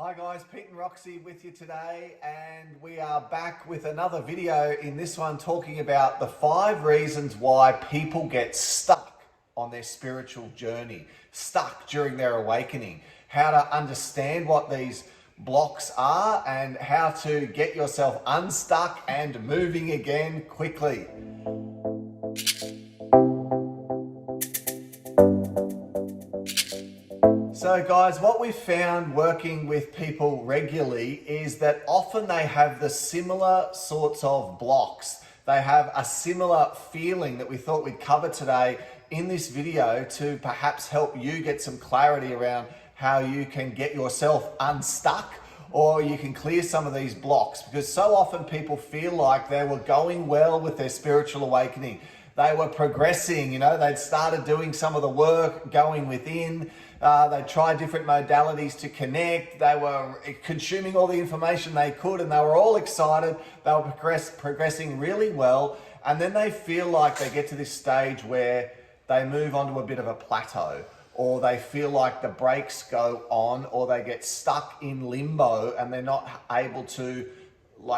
Hi guys, Pete and Roxy with you today, and we are back with another video. In this one, talking about the 5 reasons why people get stuck on their spiritual journey, stuck during their awakening, how to understand what these blocks are and how to get yourself unstuck and moving again quickly. So guys, what we've found working with people regularly is that often they have the similar sorts of blocks. They have a similar feeling that we thought we'd cover today in this video to perhaps help you get some clarity around how you can get yourself unstuck, or you can clear some of these blocks, because so often people feel like they were going well with their spiritual awakening. They were progressing, they'd started doing some of the work, going within, they tried different modalities to connect, they were consuming all the information they could, and they were all excited, they were progressing really well, and then they feel like they get to this stage where they move onto a bit of a plateau, or they feel like the brakes go on, or they get stuck in limbo and they're not able to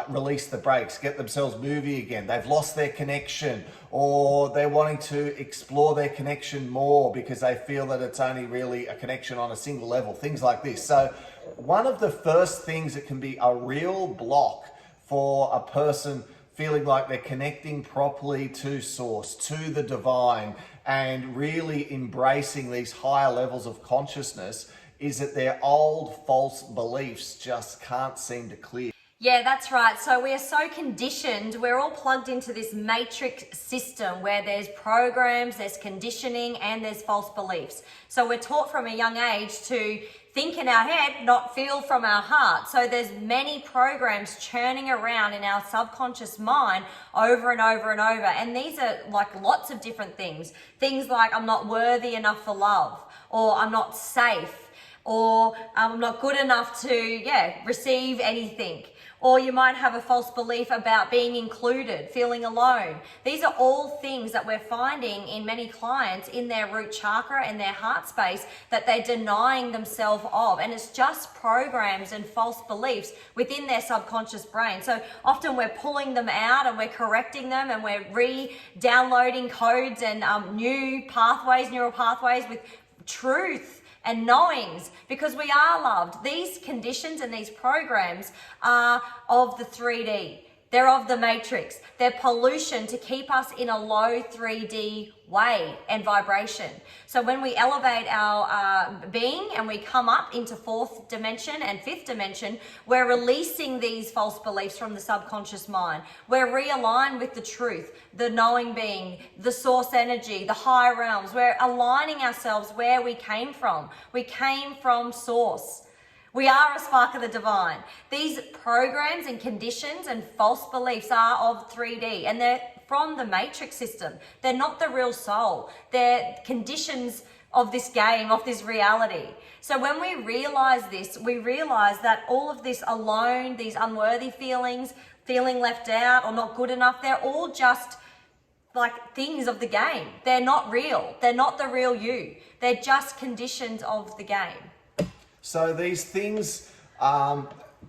release the brakes, get themselves moving again. They've lost their connection, or they're wanting to explore their connection more because they feel that it's only really a connection on a single level, things like this. So one of the first things that can be a real block for a person feeling like they're connecting properly to source, to the divine, and really embracing these higher levels of consciousness is that their old false beliefs just can't seem to clear. Yeah, that's right. So we are so conditioned. We're all plugged into this matrix system where there's programs, there's conditioning, and there's false beliefs. So we're taught from a young age to think in our head, not feel from our heart. So there's many programs churning around in our subconscious mind over and over and over. And these are like lots of different things. Things like I'm not worthy enough for love, or I'm not safe, or I'm not good enough to receive anything. Or you might have a false belief about being included, feeling alone. These are all things that we're finding in many clients in their root chakra and their heart space that they're denying themselves of. And it's just programs and false beliefs within their subconscious brain. So often we're pulling them out and we're correcting them, and we're re-downloading codes and new pathways, neural pathways with truth and knowings, because we are loved. These conditions and these programs are of the 3D. They're of the matrix. They're pollution to keep us in a low 3D way and vibration. So when we elevate our being and we come up into 4th dimension and 5th dimension, we're releasing these false beliefs from the subconscious mind. We're realigned with the truth, the knowing being, the source energy, the higher realms. We're aligning ourselves where we came from. We came from source. We are a spark of the divine. These programs and conditions and false beliefs are of 3D, and they're from the matrix system. They're not the real soul. They're conditions of this game, of this reality. So when we realize this, we realize that all of this alone, these unworthy feelings, feeling left out or not good enough, they're all just like things of the game. They're not real. They're not the real you. They're just conditions of the game. So these things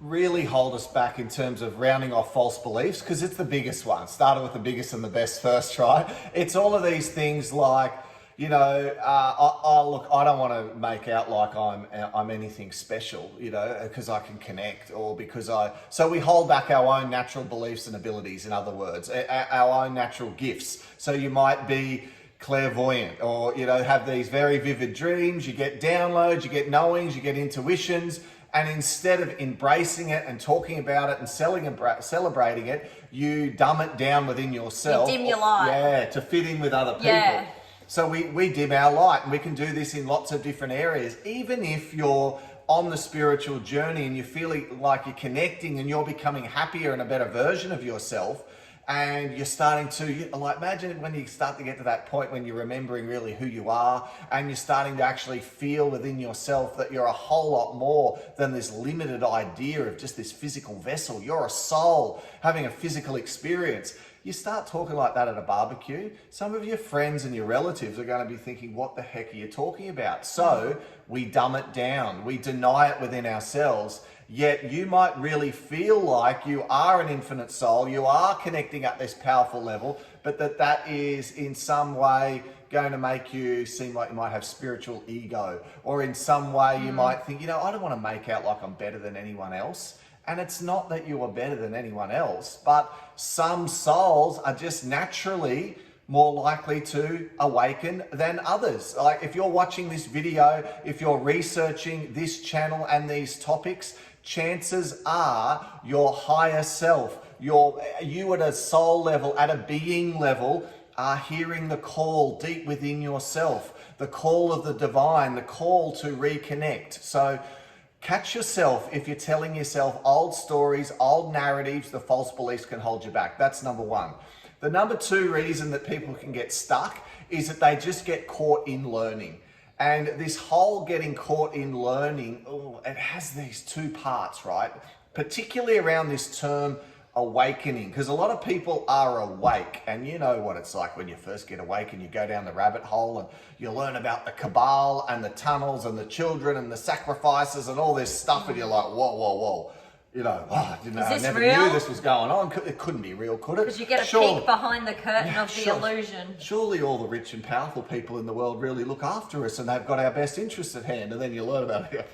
really hold us back in terms of rounding off false beliefs, because it's the biggest one. Started with the biggest and the best first, right? It's all of these things like, look, I don't want to make out like I'm anything special, because I can connect, or because so we hold back our own natural beliefs and abilities, in other words, our own natural gifts. So you might be clairvoyant, or have these very vivid dreams, you get downloads, you get knowings, you get intuitions, and instead of embracing it and talking about it and celebrating it, you dumb it down within yourself. You dim your light. To fit in with other people. Yeah. So we dim our light, and we can do this in lots of different areas. Even if you're on the spiritual journey and you're feeling like you're connecting and you're becoming happier and a better version of yourself, and you're starting to, imagine when you start to get to that point when you're remembering really who you are, and you're starting to actually feel within yourself that you're a whole lot more than this limited idea of just this physical vessel. You're a soul having a physical experience. You start talking like that at a barbecue, some of your friends and your relatives are going to be thinking, what the heck are you talking about? So we dumb it down, we deny it within ourselves, yet you might really feel like you are an infinite soul, you are connecting at this powerful level, but that is in some way going to make you seem like you might have spiritual ego, or in some way you might think, I don't want to make out like I'm better than anyone else. And it's not that you are better than anyone else, but some souls are just naturally more likely to awaken than others. Like if you're watching this video, if you're researching this channel and these topics, chances are your higher self, you at a soul level, at a being level, are hearing the call deep within yourself, the call of the divine, the call to reconnect. So catch yourself if you're telling yourself old stories, old narratives, the false beliefs can hold you back. That's number one. The number two reason that people can get stuck is that they just get caught in learning. And this whole getting caught in learning, it has these two parts, right? Particularly around this term awakening, because a lot of people are awake, and you know what it's like when you first get awake and you go down the rabbit hole and you learn about the cabal and the tunnels and the children and the sacrifices and all this stuff, and you're like, whoa. I never knew this was going on. It couldn't be real, could it? Because you get a peek behind the curtain of the illusion. Surely all the rich and powerful people in the world really look after us and they've got our best interests at hand, and then you learn about it.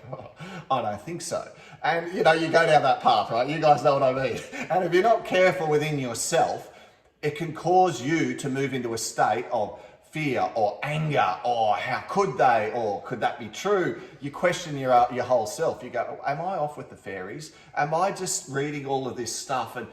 I don't think so. And you go down that path, right? You guys know what I mean. And if you're not careful within yourself, it can cause you to move into a state of fear or anger, or how could they, or could that be true? You question your whole self. You go, am I off with the fairies? Am I just reading all of this stuff and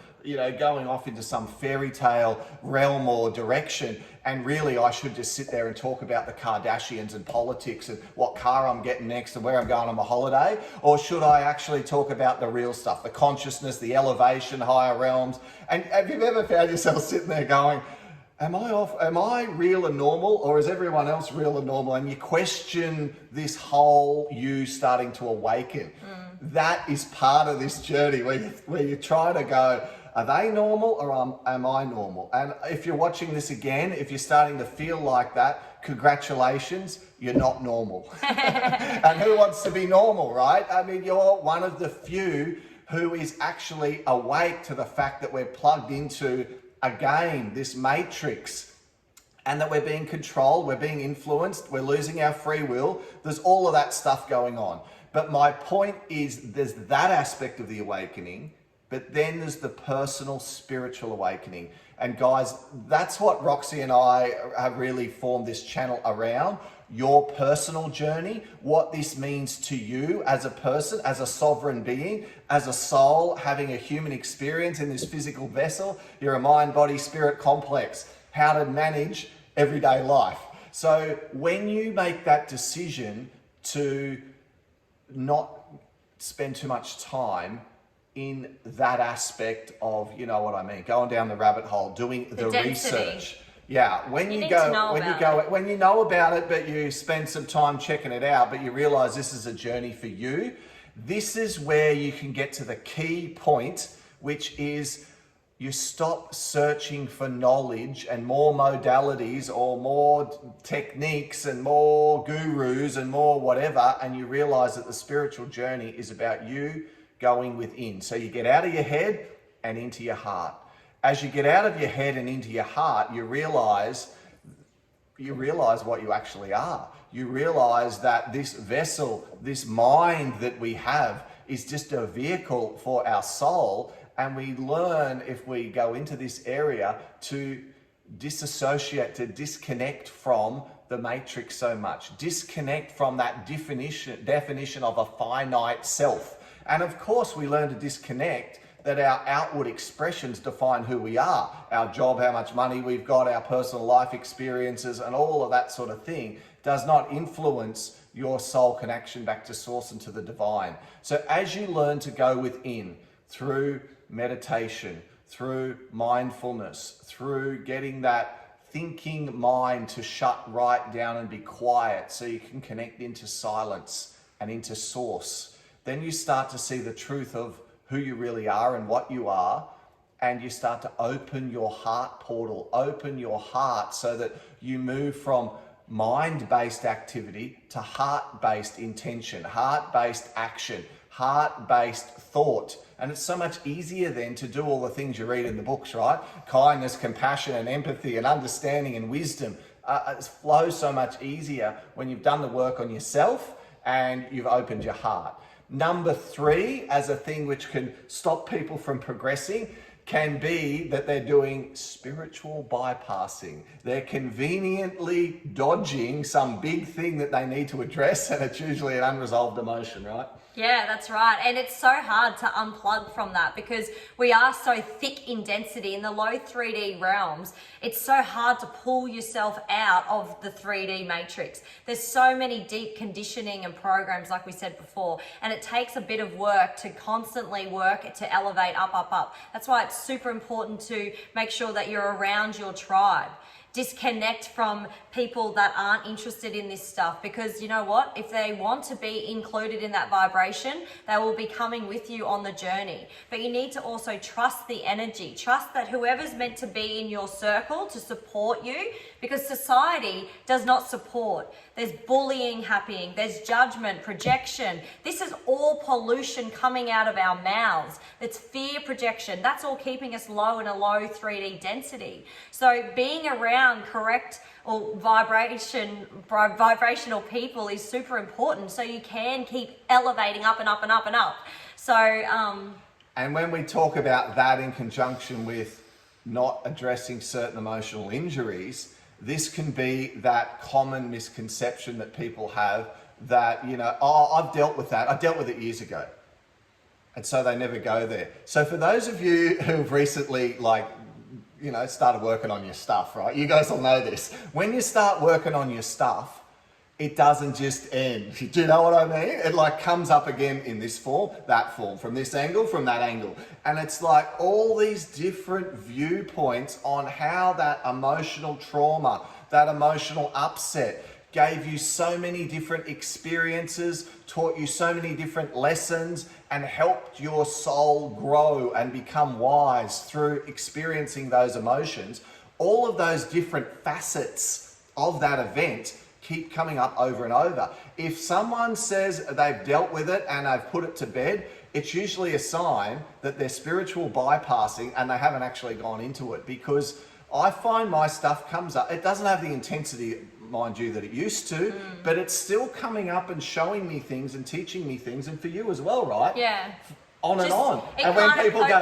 going off into some fairy tale realm or direction, and really I should just sit there and talk about the Kardashians and politics and what car I'm getting next and where I'm going on my holiday? Or should I actually talk about the real stuff, the consciousness, the elevation, higher realms? And have you ever found yourself sitting there going, am I off? Am I real and normal, or is everyone else real and normal? And you question this whole you starting to awaken. That is part of this journey where you try to go, are they normal or am I normal? And if you're watching this again, if you're starting to feel like that, congratulations, you're not normal. And who wants to be normal, right? I mean, you're one of the few who is actually awake to the fact that we're plugged into, again, this matrix, and that we're being controlled, we're being influenced, we're losing our free will. There's all of that stuff going on. But my point is, there's that aspect of the awakening, but then there's the personal spiritual awakening. And guys, that's what Roxy and I have really formed this channel around. Your personal journey, what this means to you as a person, as a sovereign being, as a soul having a human experience in this physical vessel. You're a mind, body, spirit complex. How to manage everyday life. So when you make that decision to not spend too much time in that aspect of, you know what I mean, going down the rabbit hole, doing the research. Yeah, when you know about it, but you spend some time checking it out, but you realize this is a journey for you, this is where you can get to the key point, which is you stop searching for knowledge and more modalities or more techniques and more gurus and more whatever, and you realize that the spiritual journey is about you going within. So you get out of your head and into your heart. As you get out of your head and into your heart, you realize what you actually are. You realize that this vessel, this mind that we have, is just a vehicle for our soul. And we learn, if we go into this area, to disassociate, to disconnect from the matrix so much. Disconnect from that definition of a finite self. And of course, we learn to disconnect that our outward expressions define who we are. Our job, how much money we've got, our personal life experiences, and all of that sort of thing does not influence your soul connection back to source and to the divine. So as you learn to go within through meditation, through mindfulness, through getting that thinking mind to shut right down and be quiet so you can connect into silence and into source, then you start to see the truth of who you really are and what you are. and you start to open your heart portal, open your heart so that you move from mind-based activity to heart-based intention, heart-based action, heart-based thought. And it's so much easier then to do all the things you read in the books, right? Kindness, compassion, and empathy, and understanding, and wisdom. It flows so much easier when you've done the work on yourself and you've opened your heart. Number 3, as a thing which can stop people from progressing, can be that they're doing spiritual bypassing. They're conveniently dodging some big thing that they need to address, and it's usually an unresolved emotion, right? Yeah, that's right. And it's so hard to unplug from that because we are so thick in density in the low 3D realms. It's so hard to pull yourself out of the 3D matrix. There's so many deep conditioning and programs, like we said before, and it takes a bit of work to constantly work to elevate up, up, up. That's why it's super important to make sure that you're around your tribe. Disconnect from people that aren't interested in this stuff, because you know what, if they want to be included in that vibration, they will be coming with you on the journey. But you need to also trust the energy, trust that whoever's meant to be in your circle to support you, because society does not support. There's bullying happening, there's judgment, projection. This is all pollution coming out of our mouths. It's fear projection. That's all keeping us low in a low 3D density. So being around correct or vibrational people is super important, so you can keep elevating up and up and up and up. So and when we talk about that in conjunction with not addressing certain emotional injuries, this can be that common misconception that people have that, you know, oh, I've dealt with that. I dealt with it years ago. And so they never go there. So for those of you who've recently, started working on your stuff, right? You guys will know this. When you start working on your stuff, it doesn't just end. Do you know what I mean? It comes up again in this form, that form, from this angle, from that angle. And it's like all these different viewpoints on how that emotional trauma, that emotional upset gave you so many different experiences, taught you so many different lessons, and helped your soul grow and become wise through experiencing those emotions. All of those different facets of that event keep coming up over and over. If someone says they've dealt with it and they've put it to bed, it's usually a sign that they're spiritual bypassing and they haven't actually gone into it, because I find my stuff comes up. It doesn't have the intensity, mind you, that it used to, but it's still coming up and showing me things and teaching me things, and for you as well, right? Yeah. On and on. And when people go,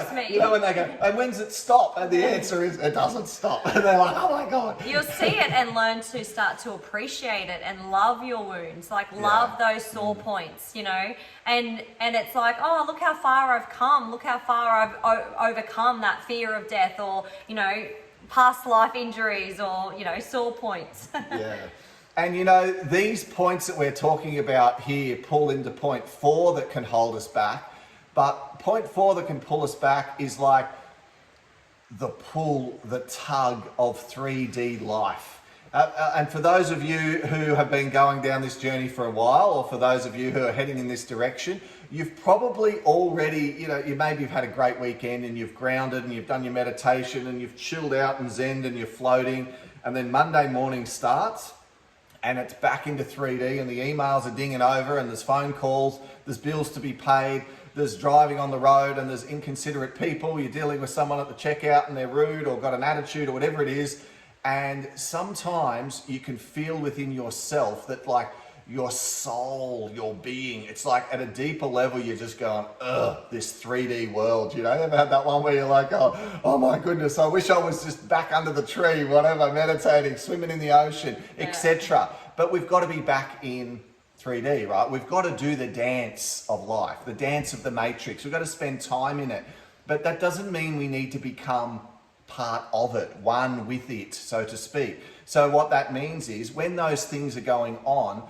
when they go, and when's it stop? And the answer is, it doesn't stop. And they're like, oh my God. You'll see it and learn to start to appreciate it and love your wounds, love those sore points, you know? And it's like, oh, look how far I've come. Look how far I've overcome that fear of death, or, you know, past life injuries, or, you know, sore points. Yeah. And, you know, these points that we're talking about here pull into point 4 that can hold us back. But point 4 that can pull us back is like the pull, the tug of 3D life. And for those of you who have been going down this journey for a while, or for those of you who are heading in this direction, you've probably already, maybe you've had a great weekend and you've grounded and you've done your meditation and you've chilled out and zenned and you're floating. And then Monday morning starts and it's back into 3D, and the emails are dinging over, and there's phone calls, there's bills to be paid, there's driving on the road, and there's inconsiderate people. You're dealing with someone at the checkout and they're rude or got an attitude or whatever it is. And sometimes you can feel within yourself that your soul, your being, it's like at a deeper level, you're just going, ugh, this 3D world, you know? You ever had that one where you're like, oh my goodness, I wish I was just back under the tree, whatever, meditating, swimming in the ocean, etc. But we've got to be back in 3D, right? We've got to do the dance of life, the dance of the matrix. We've got to spend time in it. But that doesn't mean we need to become part of it, one with it, so to speak. So what that means is when those things are going on,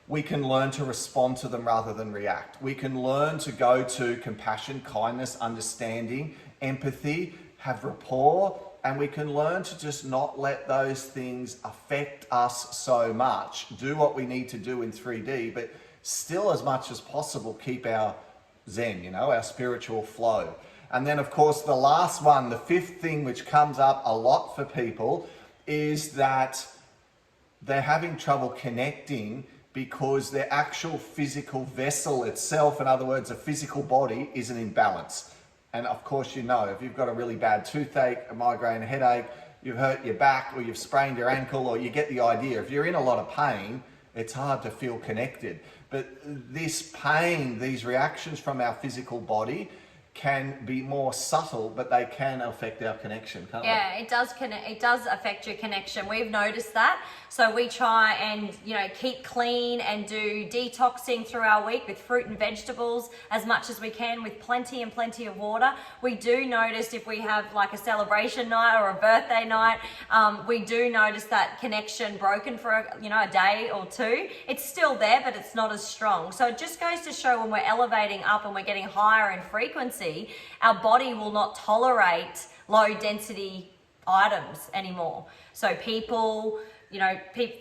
we can learn to respond to them rather than react. We can learn to go to compassion, kindness, understanding, empathy, have rapport, and we can learn to just not let those things affect us so much. Do what we need to do in 3D, but still as much as possible keep our zen, our spiritual flow. And then of course the last one, the fifth thing which comes up a lot for people is that they're having trouble connecting because their actual physical vessel itself, in other words, a physical body, isn't in balance. And of course, you know, if you've got a really bad toothache, a migraine, a headache, you've hurt your back or you've sprained your ankle, or you get the idea. If you're in a lot of pain, it's hard to feel connected. But this pain, these reactions from our physical body can be more subtle, but they can affect our connection, can't they? Yeah, it does connect. It does affect your connection. We've noticed that, so we try and keep clean and do detoxing through our week with fruit and vegetables as much as we can, with plenty of water. We do notice if we have like a celebration night or a birthday night, we do notice that connection broken for a day or two. It's still there, but it's not as strong. So it just goes to show when we're elevating up and we're getting higher in frequency, our body will not tolerate low density items anymore. So people,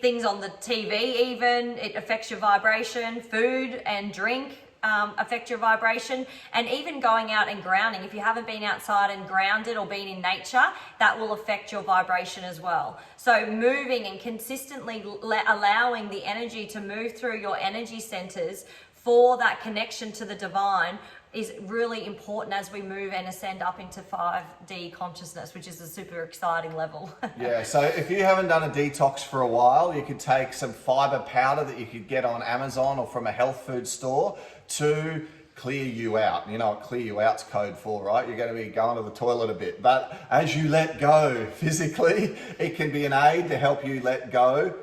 things on the TV, even, it affects your vibration. Food and drink affect your vibration, and even going out and grounding. If you haven't been outside and grounded or been in nature, that will affect your vibration as well. So moving and consistently allowing the energy to move through your energy centers for that connection to the divine is really important as we move and ascend up into 5D consciousness, which is a super exciting level. Yeah, so if you haven't done a detox for a while, you could take some fiber powder that you could get on Amazon or from a health food store to clear you out. You know what clear you out's code for, right? You're going to be going to the toilet a bit. But as you let go physically, it can be an aid to help you let go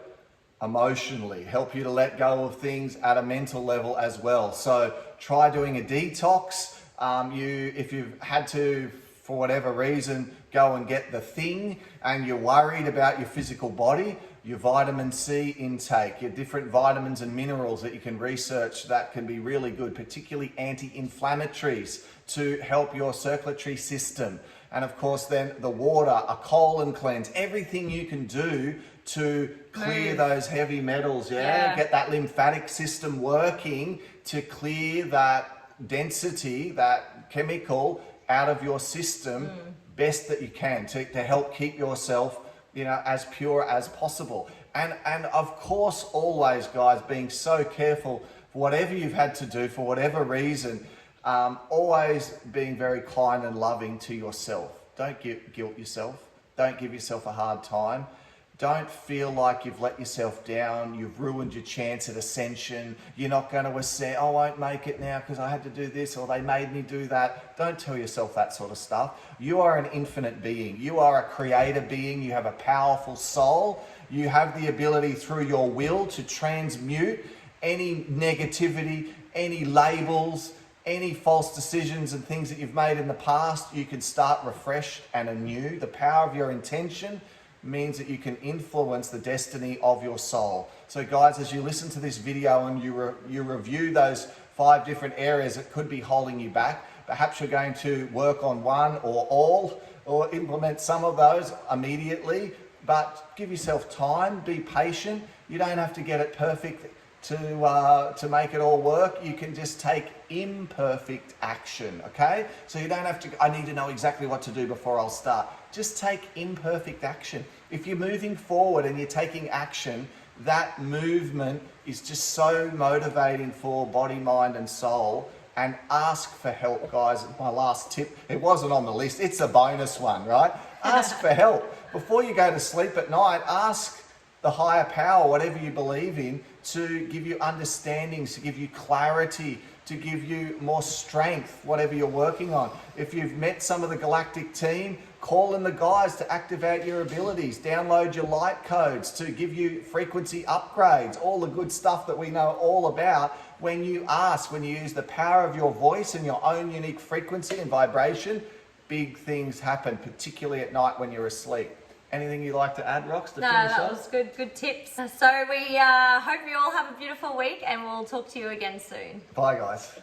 emotionally, help you to let go of things at a mental level as well. So try doing a detox. If you've had to, for whatever reason, go and get the thing and you're worried about your physical body, your vitamin C intake, your different vitamins and minerals that you can research that can be really good, particularly anti-inflammatories to help your circulatory system. And of course then the water, a colon cleanse, everything you can do to clear those heavy metals, get that lymphatic system working to clear that density, that chemical out of your system best that you can to help keep yourself as pure as possible. And of course, always, guys, being so careful for whatever you've had to do, for whatever reason, always being very kind and loving to yourself. Don't guilt yourself. Don't give yourself a hard time. Don't feel like you've let yourself down, you've ruined your chance at ascension, you're not going to ascend, I won't make it now because I had to do this or they made me do that. Don't tell yourself that sort of stuff. You are an infinite being. You are a creator being. You have a powerful soul. You have the ability through your will to transmute any negativity, any labels, any false decisions and things that you've made in the past. You can start refresh and anew. The power of your intention means that you can influence the destiny of your soul. So guys, as you listen to this video and you review those 5 different areas that could be holding you back, perhaps you're going to work on one or all, or implement some of those immediately, but give yourself time, be patient. You don't have to get it perfect to make it all work. You can just take imperfect action, okay? So you don't have to, I need to know exactly what to do before I'll start. Just take imperfect action. If you're moving forward and you're taking action, that movement is just so motivating for body, mind, and soul. And ask for help, guys. My last tip, it wasn't on the list, it's a bonus one, right? Ask for help. Before you go to sleep at night, ask the higher power, whatever you believe in, to give you understandings, to give you clarity, to give you more strength, whatever you're working on. If you've met some of the galactic team, call in the guys to activate your abilities, download your light codes to give you frequency upgrades, all the good stuff that we know all about. When you ask, when you use the power of your voice and your own unique frequency and vibration, big things happen, particularly at night when you're asleep. Anything you'd like to add, Rox, to finish that up? was good tips. So we hope you all have a beautiful week, and we'll talk to you again soon. Bye, guys.